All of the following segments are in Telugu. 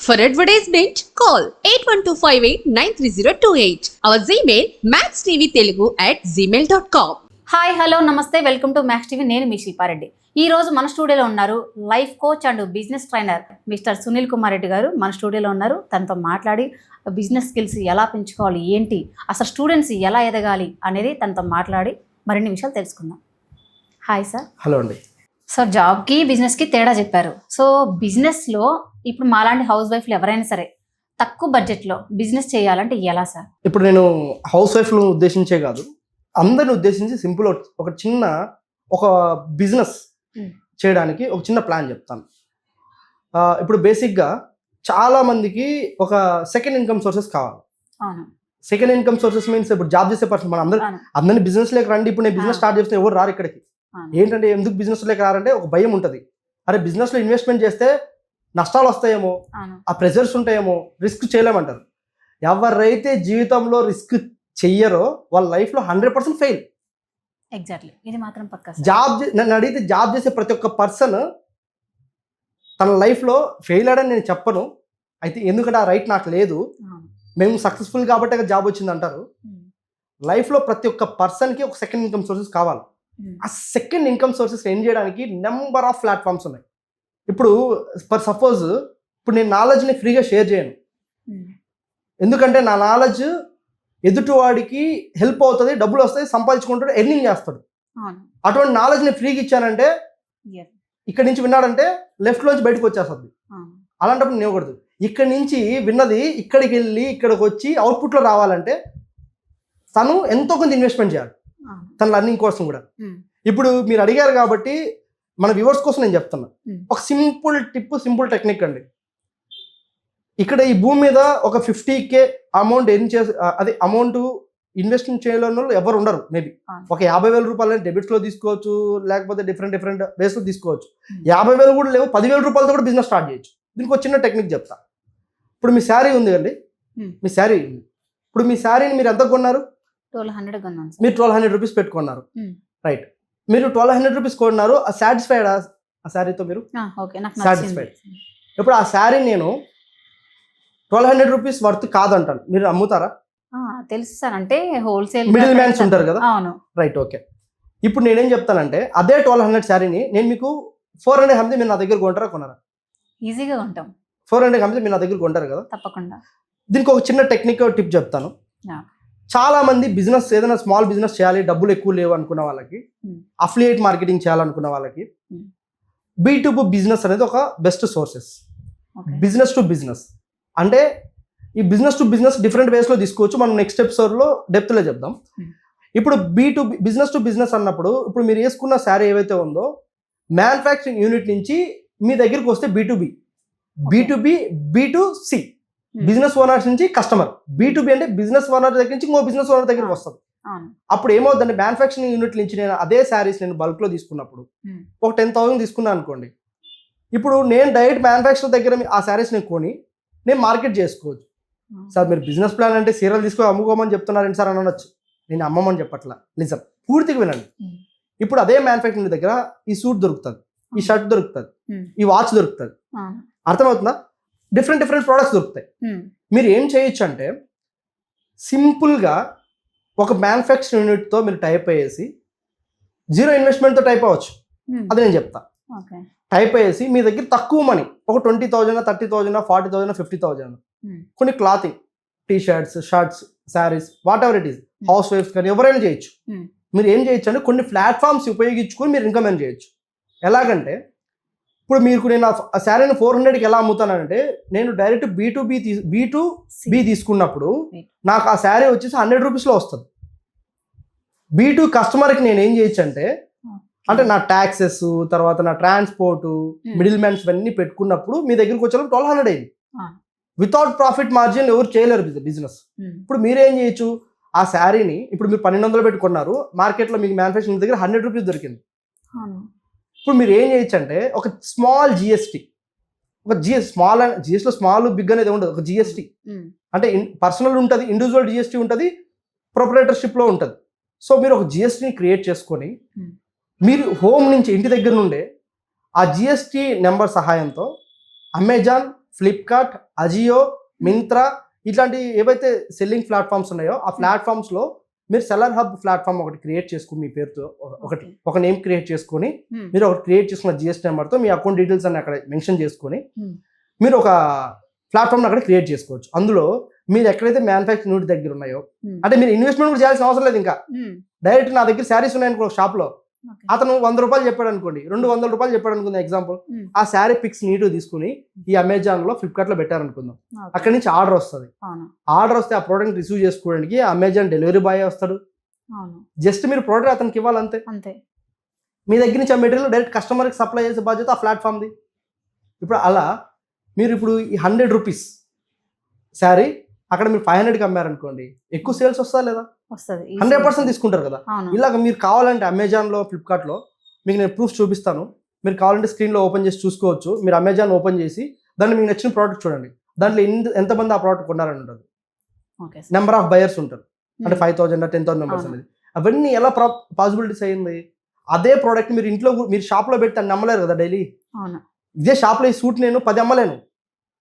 For advertisement, call 8125893028. Our Gmail maxtvtelugu@gmail.com. Hi hello నమస్తే, వెల్కమ్ టు మ్యాక్స్ టీవీ. నేను మీ శిల్పారెడ్డి. ఈ రోజు మన స్టూడియోలో ఉన్నారు life coach and business trainer mister Sunil Kumar Reddy గారు మన స్టూడియోలో ఉన్నారు. తనతో మాట్లాడి బిజినెస్ స్కిల్స్ ఎలా పెంచుకోవాలి, ఏంటి అసలు స్టూడెంట్స్ ఎలా ఎదగాలి అనేది తనతో మాట్లాడి మరిన్ని విషయాలు తెలుసుకుందాం. Hi sir. హలో అండి. సార్, జాబ్కి బిజినెస్కి తేడా చెప్పారు. సో బిజినెస్లో ఇప్పుడు మాలాంటి హౌస్ వైఫ్లు ఎవరైనా సరే తక్కువ బడ్జెట్లో బిజినెస్ చేయాలంటే ఎలా సార్? ఇప్పుడు నేను హౌస్ వైఫ్ను ఉద్దేశించే కాదు, అందరిని ఉద్దేశించి సింపుల్ ఒక చిన్న బిజినెస్ చేయడానికి ఒక చిన్న ప్లాన్ చెప్తాను. ఇప్పుడు బేసిక్గా చాలా మందికి ఒక సెకండ్ ఇన్కమ్ సోర్సెస్ కావాలి. సెకండ్ ఇన్కమ్ సోర్సెస్ మీన్స్ ఇప్పుడు జాబ్ చేసే పర్సన్ మన అందరినీ బిజినెస్ లేక రండి, ఇప్పుడు నేను బిజినెస్ స్టార్ట్ చేస్తే ఎవరు రారు ఇక్కడికి. ఏంటంటే ఎందుకు బిజినెస్ లేక రారంటే ఒక భయం ఉంటుంది. అరే బిజినెస్లో ఇన్వెస్ట్మెంట్ చేస్తే నష్టాలు వస్తాయేమో, ఆ ప్రెజర్స్ ఉంటాయేమో, రిస్క్ చేయలేమంటారు. ఎవరైతే జీవితంలో రిస్క్ చెయ్యరో వాళ్ళ లైఫ్లో 100% ఫెయిల్. ఎగ్జాక్ట్లీ, ఇది మాత్రం పక్కా. నన్ను అడిగితే జాబ్ చేసే ప్రతి ఒక్క పర్సన్ తన లైఫ్లో ఫెయిల్ అయ్యాడని నేను చెప్పను. అయితే ఎందుకంటే ఆ రైట్ నాకు లేదు. మేము సక్సెస్ఫుల్ కాబట్టి జాబ్ వచ్చింది అంటారు. లైఫ్లో ప్రతి ఒక్క పర్సన్కి ఒక సెకండ్ ఇన్కమ్ సోర్సెస్ కావాలి. ఆ సెకండ్ ఇన్కమ్ సోర్సెస్ ఏం చేయడానికి నెంబర్ ఆఫ్ ప్లాట్ఫామ్స్ ఉన్నాయి. ఇప్పుడు ఫర్ సపోజ్ ఇప్పుడు నేను నాలెడ్జ్ని ఫ్రీగా షేర్ చేయను, ఎందుకంటే నా నాలెడ్జ్ ఎదుటివాడికి హెల్ప్ అవుతుంది, డబ్బులు వస్తాయి, సంపాదించుకుంటాడు, ఎర్నింగ్ చేస్తాడు. అటువంటి నాలెడ్జ్ని ఫ్రీగా ఇచ్చానంటే ఇక్కడి నుంచి విన్నాడంటే లెఫ్ట్లోంచి బయటకు వచ్చేస్తుంది. అలాంటప్పుడు నేను ఇవ్వకూడదు. ఇక్కడి నుంచి విన్నది ఇక్కడికి వెళ్ళి ఇక్కడికి వచ్చి అవుట్పుట్లో రావాలంటే తను ఎంతో కొంత ఇన్వెస్ట్మెంట్ చేయాలి తన లర్నింగ్ కోసం కూడా. ఇప్పుడు మీరు అడిగారు కాబట్టి మన వ్యూవర్స్ కోసం నేను చెప్తున్నా ఒక సింపుల్ టిప్, సింపుల్ టెక్నిక్ అండి. ఇక్కడ ఈ భూమి మీద ఒక 50K అమౌంట్ అదే అమౌంట్ ఇన్వెస్ట్మెంట్ చేయలేని వాళ్ళు ఎవరు ఉండరు. మేబీ ఒక 50,000 రూపాయలు డెబిట్స్లో తీసుకోవచ్చు, లేకపోతే డిఫరెంట్ వేస్లో తీసుకోవచ్చు. 50,000 కూడా లేవు, 10,000 రూపాయలతో కూడా బిజినెస్ స్టార్ట్ చేయొచ్చు. దీనికి ఒక చిన్న టెక్నిక్ చెప్తా. ఇప్పుడు మీ శారీ ఉంది అండి, మీ శారీ ఇప్పుడు మీ శారీని మీరు ఎంత కొన్నారు? 1200 కొన్నాను. మీరు 1200 రూపీస్ పెట్టుకున్నారు, రైట్? మీరు 1200 రూపీస్ కొన్నారు. సాటిస్ఫైడ్ ఆ శారీతో? మీరు సాటిస్ఫైడ్. ఇప్పుడు ఆ శారీ నేను 1200 రూపీస్ వర్త్ కాదంటాను, మీరు అమ్ముతారా? తెలుసు సార్, అంటే హోల్సేల్ మిడిల్ మ్యాన్స్ ఉంటారు కదా, రైట్? ఓకే. ఇప్పుడు నేనేం చెప్తానంటే అదే 1200 శారీని నేను మీకు 400 అమ్మితే మీరు నా దగ్గర కొంటారా, కొనరా? ఈజీగా కొంటాం. 400 అమ్మితే మీరు నా దగ్గర కొంటారు కదా? తప్పకుండా. దీనికి ఒక చిన్న టెక్నిక్ టిప్ చెప్తాను. చాలా మంది బిజినెస్ ఏదైనా స్మాల్ బిజినెస్ చేయాలి, డబ్బులు ఎక్కువ లేవు అనుకున్న వాళ్ళకి, అఫిలియేట్ మార్కెటింగ్ చేయాలనుకున్న వాళ్ళకి B2B బిజినెస్ అనేది ఒక best sources. Business to business అంటే ఈ బిజినెస్ టు బిజినెస్ డిఫరెంట్ వేస్లో తీసుకోవచ్చు. మనం నెక్స్ట్ ఎపిసోడ్లో డెప్త్లో చెప్దాం. ఇప్పుడు B2B బిజినెస్ టు బిజినెస్ అన్నప్పుడు ఇప్పుడు మీరు వేసుకున్న శారీ ఏవైతే ఉందో మ్యానుఫ్యాక్చరింగ్ యూనిట్ నుంచి మీ దగ్గరికి వస్తే B2B, B2C బిజినెస్ ఓనర్స్ నుంచి కస్టమర్. B2B అంటే బిజినెస్ ఓనర్ దగ్గర నుంచి ఇంకో బిజినెస్ ఓనర్ దగ్గరికి వస్తుంది. అప్పుడు ఏమవుతుందంటే మ్యానుఫ్యాక్చరింగ్ యూనిట్ నుంచి నేను అదే శారీస్ నేను బల్క్లో తీసుకున్నప్పుడు ఒక 10,000 తీసుకున్నాను అనుకోండి. ఇప్పుడు నేను డైరెక్ట్ మ్యానుఫ్యాక్చరర్ దగ్గర ఆ శారీస్ నేను కొని నేను మార్కెట్ చేసుకోవచ్చు. సార్ మీరు బిజినెస్ ప్లాన్ అంటే చీరలు తీసుకొని అమ్ముకోమని చెప్తున్నారండి సార్ అని అనొచ్చు. నేను అమ్మమని చెప్పట్లా, నిజం, పూర్తిగా వినండి. ఇప్పుడు అదే మ్యానుఫ్యాక్చరింగ్ దగ్గర ఈ సూట్ దొరుకుతుంది, ఈ షర్ట్ దొరుకుతుంది, ఈ వాచ్ దొరుకుతుంది, అర్థమవుతుందా? డిఫరెంట్ ప్రోడక్ట్స్ దొరుకుతాయి. మీరు ఏం చేయొచ్చు అంటే సింపుల్గా ఒక మ్యానుఫ్యాక్చరింగ్ యూనిట్తో మీరు టైప్ అయ్యేసి జీరో ఇన్వెస్ట్మెంట్తో టైప్ అవ్వచ్చు. అది నేను చెప్తా. టైప్ అయ్యేసి మీ దగ్గర తక్కువ మనీ ఒక 20,000, 30,000, 40,000, 50,000 కొన్ని clothing, T shirts, shirts, saris, whatever it is, హౌస్ వైఫ్స్ కానీ ఎవరైనా చేయొచ్చు. మీరు ఏం చేయొచ్చు అంటే కొన్ని ప్లాట్ఫామ్స్ ఉపయోగించుకొని మీరు ఇన్కమ్ ఏం చేయొచ్చు. ఎలాగంటే ఇప్పుడు మీకు నేను ఆ శారీని 400కి ఎలా అమ్ముతానంటే నేను డైరెక్ట్ B2B తీసుకున్నప్పుడు నాకు ఆ శారీ వచ్చేసి 100 రూపీస్లో వస్తుంది. B2 కస్టమర్కి నేను ఏం చేయొచ్చు అంటే నా ట్యాక్సెస్, తర్వాత నా ట్రాన్స్పోర్టు, మిడిల్ మ్యాన్స్ ఇవన్నీ పెట్టుకున్నప్పుడు మీ దగ్గరికి వచ్చేప్పుడు 1200 అయింది. వితౌట్ ప్రాఫిట్ మార్జిన్ ఎవరు చేయలేరు బిజినెస్. ఇప్పుడు మీరేం చేయొచ్చు, ఆ శారీని ఇప్పుడు మీరు 1200 పెట్టుకున్నారు, మార్కెట్లో మీకు మ్యానుఫ్యాక్చరింగ్ దగ్గర 100 రూపీస్ దొరికింది. ఇప్పుడు మీరు ఏం చేయొచ్చు అంటే ఒక స్మాల్ జిఎస్టీ, జిఎస్టీలో స్మాల్ బిగ్ అనేది ఉండదు, ఒక జిఎస్టీ అంటే పర్సనల్ ఉంటుంది, ఇండివిజువల్ జిఎస్టీ ఉంటుంది, ప్రొపరేటర్షిప్లో ఉంటుంది. సో మీరు ఒక జిఎస్టీని క్రియేట్ చేసుకొని మీరు హోమ్ నుంచి ఇంటి దగ్గర నుండే ఆ జిఎస్టీ నెంబర్ సహాయంతో అమెజాన్, ఫ్లిప్కార్ట్, అజియో, మింత్రా ఇట్లాంటి ఏవైతే సెల్లింగ్ ప్లాట్ఫామ్స్ ఉన్నాయో ఆ ప్లాట్ఫామ్స్లో మీరు సెల్లర్ హబ్ ప్లాట్ఫామ్ ఒకటి క్రియేట్ చేసుకుని మీ పేరుతో ఒక నేమ్ క్రియేట్ చేసుకొని మీరు ఒకటి క్రియేట్ చేసుకున్న జిఎస్టీ నెంబర్తో మీ అకౌంట్ డీటెయిల్స్ అన్ని అక్కడ మెన్షన్ చేసుకొని మీరు ఒక ప్లాట్ఫామ్ అక్కడ క్రియేట్ చేసుకోవచ్చు. అందులో మీరు ఎక్కడైతే మ్యానుఫ్యాక్చరింగ్ యూనిట్ దగ్గర ఉన్నాయో అంటే మీరు ఇన్వెస్ట్మెంట్ కూడా చేయాల్సిన అవసరం లేదు. ఇంకా డైరెక్ట్ నా దగ్గర శారీస్ ఉన్నాయనుకో షాప్లో, అతను 100 రూపాయలు చెప్పాడు అనుకోండి, 200 రూపాయలు చెప్పాడు అనుకుందాం ఎగ్జాంపుల్, ఆ శారీ పిక్స్ నీట్గా తీసుకుని ఈ అమెజాన్ లో ఫ్లిప్కార్ట్ లో పెట్టారనుకుందాం, అక్కడి నుంచి ఆర్డర్ వస్తుంది. ఆర్డర్ వస్తే ఆ ప్రోడక్ట్ రిసీవ్ చేసుకోవడానికి అమెజాన్ డెలివరీ బాయ్ వస్తాడు. జస్ట్ మీరు ప్రోడక్ట్ అతనికి ఇవ్వాలంతే. మీ దగ్గర నుంచి ఆ మెటీరియల్ డైరెక్ట్ కస్టమర్కి సప్లై చేసే బాధ్యత ఆ ప్లాట్ఫామ్ది. ఇప్పుడు అలా మీరు ఇప్పుడు ఈ 100 రూపీస్ శారీ అక్కడ మీరు 500కి అమ్మారనుకోండి, ఎక్కువ సేల్స్ వస్తా లేదా? 100% తీసుకుంటారు కదా. ఇలాగ మీరు కావాలంటే అమెజాన్లో, ఫ్లిప్కార్ట్లో మీకు నేను ప్రూఫ్ చూపిస్తాను. మీరు కావాలంటే స్క్రీన్లో ఓపెన్ చేసి చూసుకోవచ్చు. మీరు అమెజాన్ ఓపెన్ చేసి దాన్ని మీకు నచ్చిన ప్రోడక్ట్ చూడండి. దాంట్లో ఎంతమంది ఆ ప్రోడక్ట్ కొన్నారని ఉంటుంది. నెంబర్ ఆఫ్ బయర్స్ ఉంటారు, అంటే 5,000 10,000 మెంబర్స్ అనేది. అవన్నీ ఎలా పాసిబిలిటీస్ అయ్యింది? అదే ప్రోడక్ట్ మీరు ఇంట్లో మీరు షాప్లో పెట్టి అన్ని అమ్మలేరు కదా డైలీ. ఇదే షాప్లో ఈ సూట్ నేను 10 అమ్మలేను,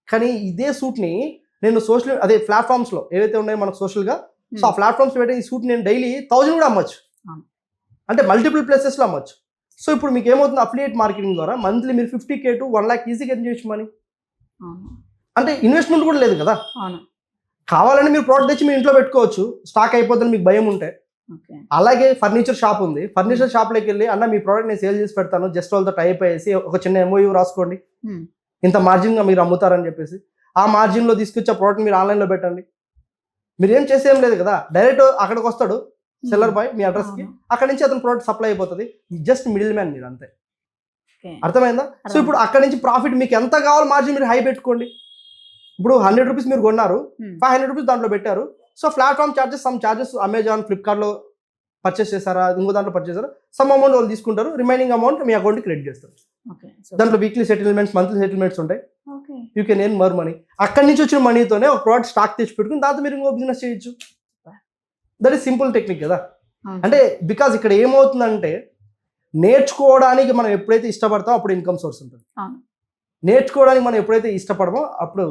కానీ ఇదే సూట్ని నేను సోషల్ అదే ప్లాట్ఫామ్స్లో ఏవైతే ఉన్నాయో మనకు సోషల్గా, సో ఆ ప్లాట్ఫామ్స్ పెట్టి ఈ సూట్ నేను డైలీ 1000 కూడా అమ్మొచ్చు, అంటే మల్టిపుల్ ప్లేసెస్లో అమ్మొచ్చు. సో ఇప్పుడు మీకు ఏమవుతుంది, అఫిలియేట్ మార్కెటింగ్ ద్వారా మంత్లీ మీరు 50K to 1 lakh ఈజీగా ఎర్న్ చేయొచ్చు మనీ. అంటే ఇన్వెస్ట్మెంట్ కూడా లేదు కదా. కావాలంటే మీరు ప్రోడక్ట్ తెచ్చి మీ ఇంట్లో పెట్టుకోవచ్చు, స్టాక్ అయిపోతుంది మీకు భయం ఉంటే. అలాగే ఫర్నిచర్ షాప్ ఉంది, ఫర్నిచర్ షాప్లోకి వెళ్ళి అన్న మీ ప్రోడక్ట్ నేను సేల్ చేసి పెడతాను, జస్ట్ వాళ్ళతో టైప్ అయ్యేసి ఒక చిన్న MOU రాసుకోండి, ఇంత మార్జిన్గా మీరు అమ్ముతారని చెప్పేసి ఆ మార్జిన్లో తీసుకొచ్చి ఆ ప్రోడక్ట్ మీరు ఆన్లైన్లో పెట్టండి. మీరు ఏం చేసేం లేదు కదా, డైరెక్ట్ అక్కడికి వస్తాడు సెల్లర్ బాయ్ మీ అడ్రస్కి, అక్కడి నుంచి అతను ప్రోడక్ట్ సప్లై అయిపోతుంది. జస్ట్ మిడిల్ మ్యాన్ మీరు, అంతే. అర్థమైందా? సో ఇప్పుడు అక్కడి నుంచి ప్రాఫిట్ మీకు ఎంత కావాలో మార్జిన్ మీరు హై పెట్టుకోండి. ఇప్పుడు 100 రూపీస్ మీరు కొన్నారు, 500 రూపీస్ దాంట్లో పెట్టారు. So platform charges, some charges Amazon, ఫ్లిప్కార్ట్లో పర్చేస్ చేశారా, ఇంకో దాంట్లో పర్చేస్ చేశారా, సమ్ అమౌంట్ వాళ్ళు తీసుకుంటారు, రిమైనింగ్ అమౌంట్ మీ అకౌంట్కి క్రెడిట్ చేస్తారు. దాంట్లో వీక్లీ సెటిల్మెంట్స్, మంత్లీ సెటిల్మెంట్స్ ఉంటాయి. You can earn more money. అక్కడి నుంచి వచ్చిన మనీతోనే ఒక ప్రోడక్ట్ స్టాక్ తెచ్చి పెట్టుకుని దాంతో మీరు ఇంకో బిజినెస్ చేయొచ్చు. దట్ ఈస్ సింపుల్ టెక్నిక్ కదా. అంటే బికాజ్ ఇక్కడ ఏమవుతుందంటే నేర్చుకోవడానికి మనం ఎప్పుడైతే ఇష్టపడతామో అప్పుడు ఇన్కమ్ సోర్స్ ఉంటుంది. నేర్చుకోవడానికి మనం ఎప్పుడైతే ఇష్టపడమో అప్పుడు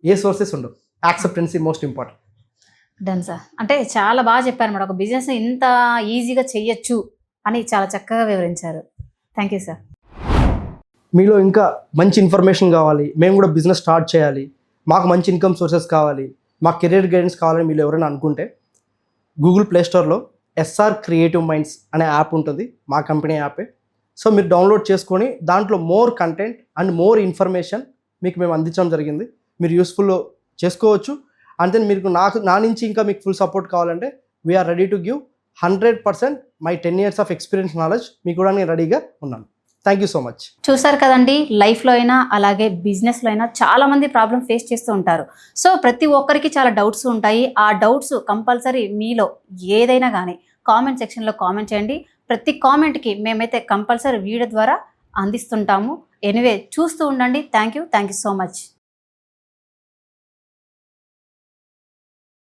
ఏ సోర్సెస్ ఉండవు. Acceptancy most important. Done sir. అంటే చాలా బాగా చెప్పారు మేడం, ఒక బిజినెస్ ఇంత ఈజీగా చెయ్యొచ్చు అని చాలా చక్కగా వివరించారు. Thank you sir. మీలో ఇంకా మంచి ఇన్ఫర్మేషన్ కావాలి, మేము కూడా బిజినెస్ స్టార్ట్ చేయాలి, మాకు మంచి ఇన్కమ్ సోర్సెస్ కావాలి, మాకు కెరీర్ గైడెన్స్ కావాలని మీరు ఎవరైనా అనుకుంటే గూగుల్ ప్లే స్టోర్లో SR క్రియేటివ్ మైండ్స్ అనే యాప్ ఉంటుంది, మా కంపెనీ యాపే. సో మీరు డౌన్లోడ్ చేసుకొని దాంట్లో more content and more information మీకు మేము అందించడం జరిగింది. మీరు యూస్ఫుల్ చేసుకోవచ్చు. అంతే మీకు నా నుంచి ఇంకా మీకు ఫుల్ సపోర్ట్ కావాలంటే we are ready to give 100% my 10 years of experience knowledge మీకు కూడా నేను రెడీగా ఉన్నాను. Thank you so much. చూసారు కదండి, లైఫ్లో అయినా అలాగే బిజినెస్లో అయినా చాలామంది ప్రాబ్లం ఫేస్ చేస్తూ ఉంటారు. సో ప్రతి ఒక్కరికి చాలా డౌట్స్ ఉంటాయి. ఆ డౌట్స్ కంపల్సరీ మీలో ఏదైనా కానీ కామెంట్ సెక్షన్లో కామెంట్ చేయండి. ప్రతి కామెంట్కి మేమైతే కంపల్సరీ వీడియో ద్వారా అందిస్తుంటాము. ఎనివే చూస్తూ ఉండండి. Thank you so much.